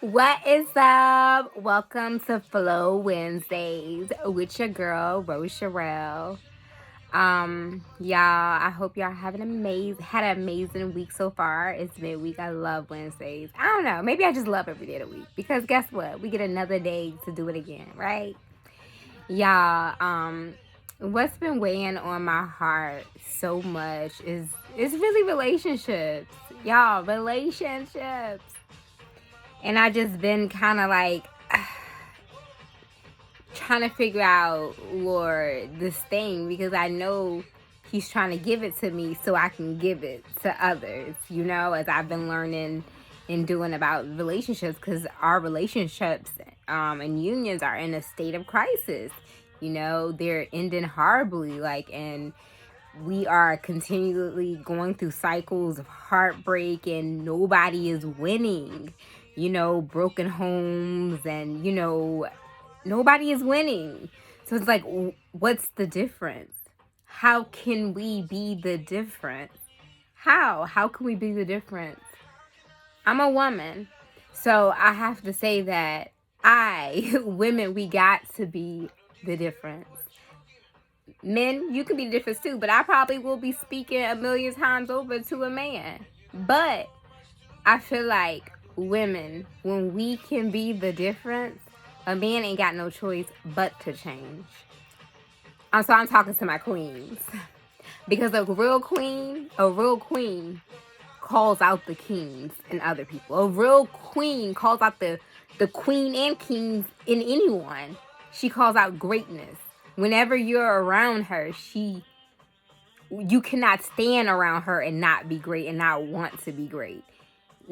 What is up? Welcome to FLO Wednesdays with your girl, Rose Sherelle. Y'all, I hope y'all had an amazing week so far. It's midweek. I love Wednesdays. I don't know. Maybe I just love every day of the week because guess what? We get another day to do it again, right? Y'all, what's been weighing on my heart so much is really relationships. Y'all, relationships. And I just been kind of like trying to figure out, Lord, this thing because I know He's trying to give it to me so I can give it to others, as I've been learning and doing about relationships because our relationships and unions are in a state of crisis. They're ending horribly, and we are continually going through cycles of heartbreak and nobody is winning. Broken homes and, nobody is winning. So it's like, what's the difference? How can we be the difference? How can we be the difference? I'm a woman, so I have to say that women, we got to be the difference. Men, you can be the difference too, but I probably will be speaking a million times over to a man. But I feel like women, when we can be the difference, a man ain't got no choice but to change. So I'm talking to my queens. Because a real queen calls out the kings in other people. A real queen calls out the queen and kings in anyone. She calls out greatness. Whenever you're around her, you cannot stand around her and not be great and not want to be great.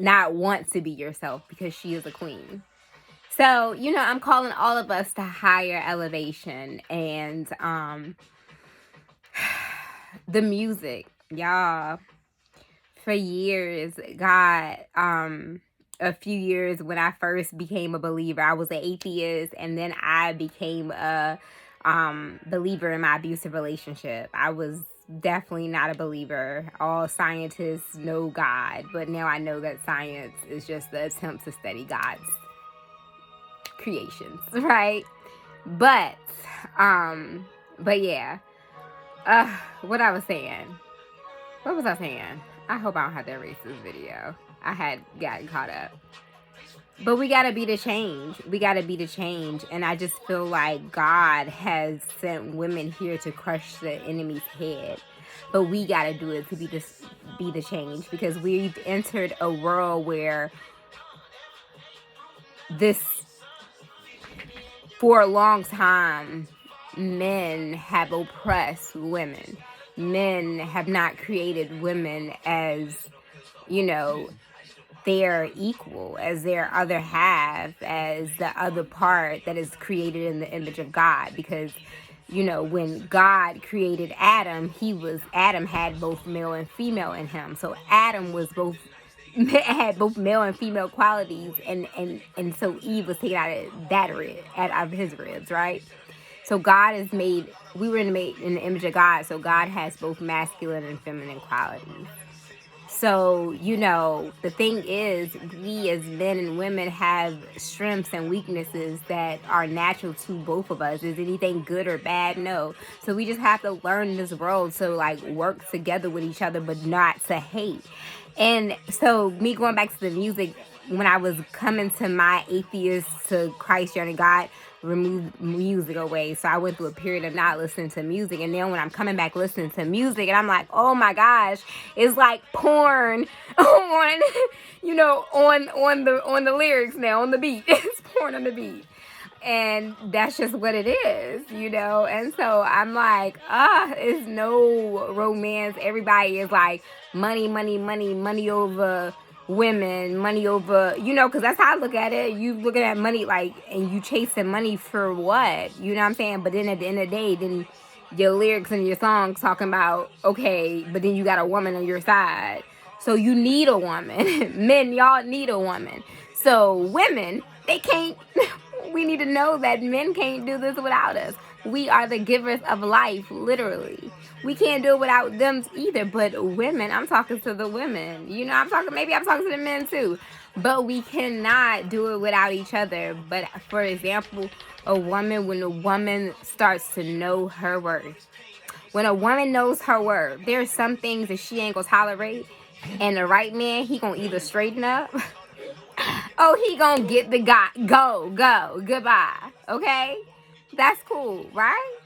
Not want to be yourself because she is a queen. So, I'm calling all of us to higher elevation and the music, y'all. For years, God, a few years when I first became a believer, I was an atheist, and then I became a believer in my abusive relationship. I was definitely not a believer. All scientists know God, but now I know that science is just the attempt to study God's creations, right? But yeah. What I was saying. What was I saying? I hope I don't have to erase this video. I had gotten caught up. But we gotta be the change. We gotta be the change. And I just feel like God has sent women here to crush the enemy's head. But we gotta do it to be the change. Because we've entered a world where for a long time, men have oppressed women. Men have not created women as, their equal, as their other half, as the other part that is created in the image of God. Because, when God created Adam, Adam had both male and female in him. So Adam had both male and female qualities, and so Eve was taken out of his ribs, right? So we were made in the image of God, so God has both masculine and feminine qualities. So, the thing is, we as men and women have strengths and weaknesses that are natural to both of us. Is anything good or bad? No. So we just have to learn this world to work together with each other, but not to hate. And so me going back to the music, when I was coming to my atheist to Christ journey, God removed music away. So I went through a period of not listening to music. And then when I'm coming back listening to music, and I'm like, oh my gosh, it's like porn on, on the lyrics now, on the beat. It's porn on the beat. And that's just what it is, And so I'm like, it's no romance. Everybody is like money, money, money, money over women, money over, because that's how I look at it. You looking at money and you chasing money for what? You know what I'm saying? But then at the end of the day, then your lyrics and your songs talking about, okay, but then you got a woman on your side. So you need a woman. Men, y'all need a woman. So women, they can't, we need to know that men can't do this without us. We are the givers of life, literally. We can't do it without them either. But women, I'm talking to the women. I'm talking to the men too. but we cannot do it without each other. But for example, when a woman starts to know her worth, when a woman knows her worth, there's some things that she ain't gonna tolerate, and the right man, he gonna either straighten up oh, he gonna get the guy. Go, goodbye. Okay? That's cool, right?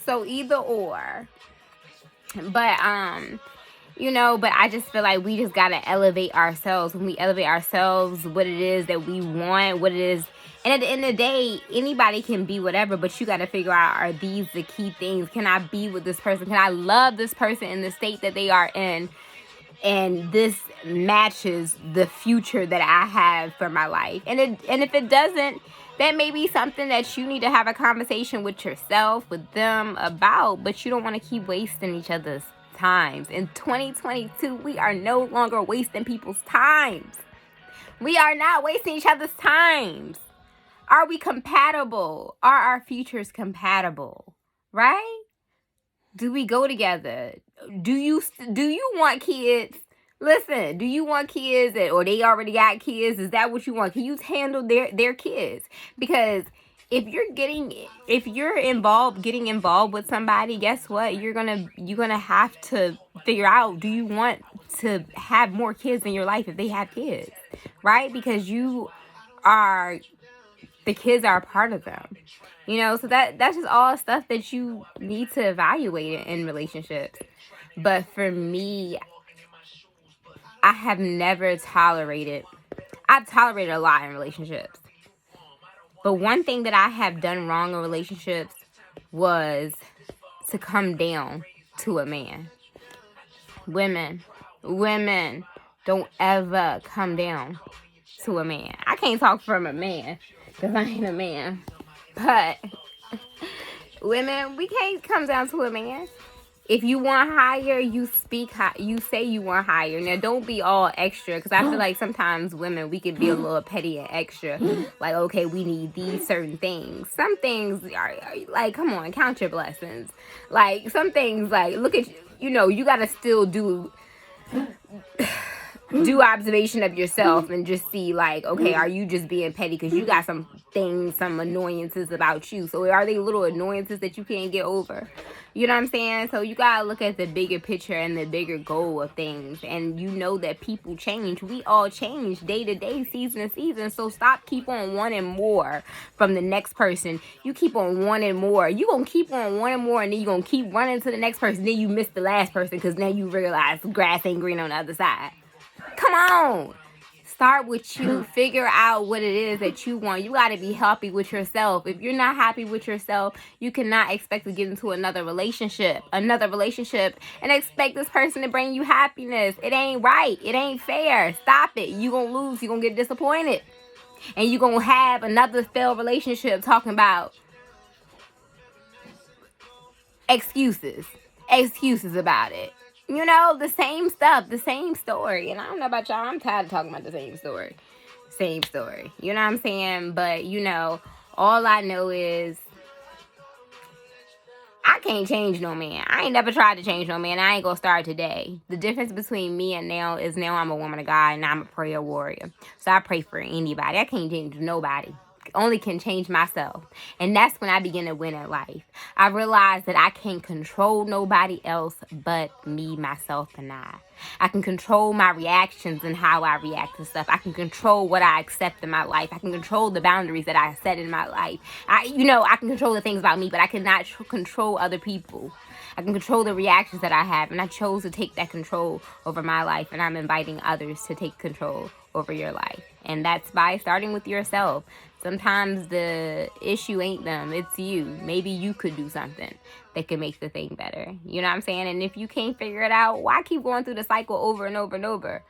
So either or. But but I just feel like we just gotta elevate ourselves. When we elevate ourselves, what it is that we want, what it is. And at the end of the day, anybody can be whatever, but you gotta figure out, are these the key things? Can I be with this person? Can I love this person in the state that they are in? And this matches the future that I have for my life. And if it doesn't, that may be something that you need to have a conversation with yourself, with them about, but you don't want to keep wasting each other's times. In 2022, we are no longer wasting people's times. We are not wasting each other's times. Are we compatible? Are our futures compatible? Right? Do we go together? Do you want kids? Listen, do you want kids, or they already got kids? Is that what you want? Can you handle their kids? Because if you're getting involved with somebody, guess what? You're gonna have to figure out, do you want to have more kids in your life if they have kids, right? Because the kids are a part of them. So that's just all stuff that you need to evaluate in relationships. But for me, I have never tolerated. I've tolerated a lot in relationships. But one thing that I have done wrong in relationships was to come down to a man. Women, don't ever come down to a man. I can't talk from a man because I ain't a man. But women, we can't come down to a man. If you want higher, you speak high. You say you want higher. Now, don't be all extra, because I feel like sometimes women, we can be a little petty and extra. Like, okay, we need these certain things. Some things are like, come on, count your blessings. Like, some things, like, look at, you got to still do observation of yourself and just see, like, okay, are you just being petty because you got some things, some annoyances about you? So are they little annoyances that you can't get over? You know what I'm saying? So you gotta look at the bigger picture and the bigger goal of things. And you know that people change. We all change day to day, season to season. So stop keep on wanting more from the next person. You keep on wanting more. You gonna keep on wanting more, and then you gonna keep running to the next person. Then you miss the last person because now you realize grass ain't green on the other side. Come on. Start with you. Figure out what it is that you want. You got to be happy with yourself. If you're not happy with yourself, you cannot expect to get into another relationship, and expect this person to bring you happiness. It ain't right. It ain't fair. Stop it. You going to lose. You going to get disappointed. And you going to have another failed relationship talking about excuses about it. The same stuff, the same story. And I don't know about y'all, I'm tired of talking about the same story. You know what I'm saying? But, all I know is I can't change no man. I ain't never tried to change no man. I ain't gonna start today. The difference between me and now is now I'm a woman of God and I'm a prayer warrior. So I pray for anybody. I can't change nobody. Only can change myself. And that's when I begin to win in life. I realized that I can't control nobody else but me, myself, and I. I can control my reactions and how I react to stuff. I can control what I accept in my life. I can control the boundaries that I set in my life. I can control the things about me, but I cannot control other people. I can control the reactions that I have, and I chose to take that control over my life, and I'm inviting others to take control over your life. And that's by starting with yourself. Sometimes the issue ain't them, it's you. Maybe you could do something that could make the thing better. You know what I'm saying? And if you can't figure it out, why keep going through the cycle over and over and over?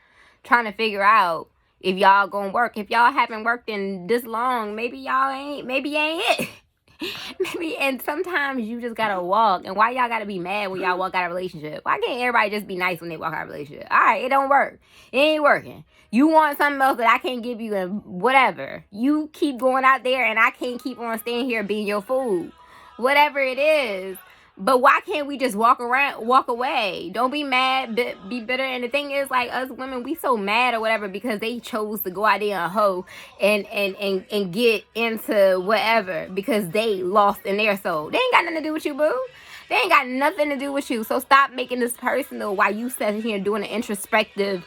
Trying to figure out if y'all gonna work. If y'all haven't worked in this long, maybe you ain't it. Maybe, and sometimes you just gotta walk. And why y'all gotta be mad when y'all walk out of a relationship? Why can't everybody just be nice when they walk out of a relationship? All right, it don't work. It ain't working. You want something else that I can't give you, and whatever. You keep going out there, and I can't keep on staying here being your fool. Whatever it is. But why can't we just walk away? Don't be mad, be bitter. And the thing is, like, us women, we so mad or whatever because they chose to go out there and hoe and get into whatever because they lost in their soul. They ain't got nothing to do with you, boo. They ain't got nothing to do with you. So stop making this personal while you sitting here doing an introspective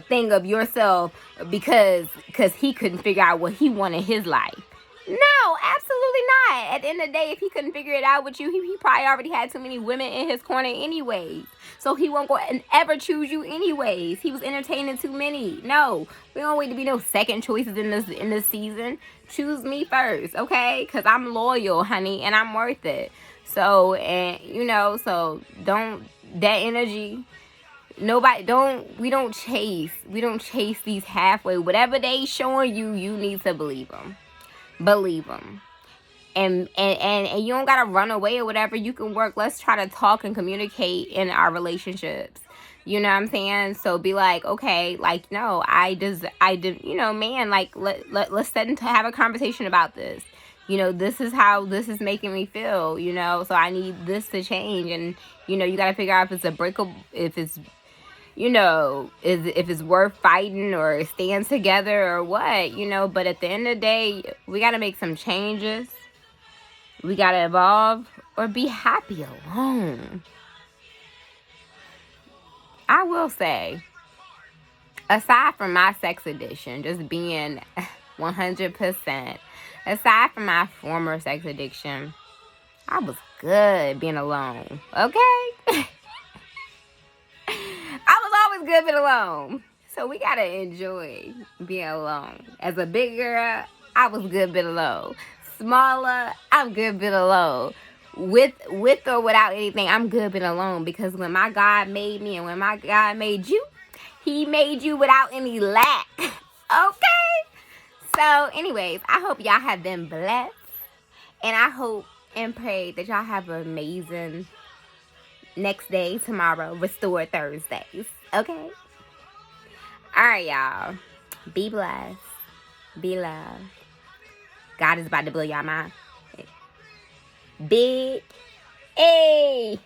thing of yourself because he couldn't figure out what he wanted in his life. No, absolutely not. At the end of the day, if he couldn't figure it out with you, he probably already had too many women in his corner anyways. So he won't go and ever choose you anyways. He was entertaining too many. No, we don't wait to be no second choices in this season. Choose me first, okay? Because I'm loyal, honey, and I'm worth it. So, and so don't, that energy, we don't chase these halfway. Whatever they showing you, you need to believe them. Believe them. And you don't gotta run away or whatever. You can work. Let's try to talk and communicate in our relationships. You know what I'm saying? So be like, okay, like, no, man, like, let's sit and have a conversation about this. This is how this is making me feel, so I need this to change. And, you got to figure out if it's a breakable, if it's, if it's worth fighting or staying together or what, but at the end of the day, we got to make some changes. We got to evolve or be happy alone. I will say, aside from my sex addiction, just being 100%, aside from my former sex addiction, I was good being alone, okay? I was always good being alone. So we gotta enjoy being alone. As a big girl, I was good being alone. Smaller, I'm good being alone. With or without anything, I'm good being alone. Because when my God made me and when my God made you, he made you without any lack. Okay? So anyways, I hope y'all have been blessed. And I hope and pray that y'all have an amazing next day, tomorrow, Restore Thursdays. Okay? Alright, y'all. Be blessed. Be loved. God is about to blow y'all mind. Big A.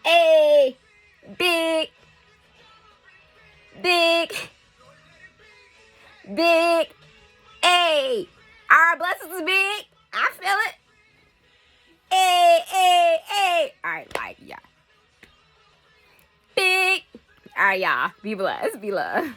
A. Big. Big. Big A. Our blessings is big. I feel it. A. Alright, like, yeah. Big. Alright, y'all. Be blessed. Be loved.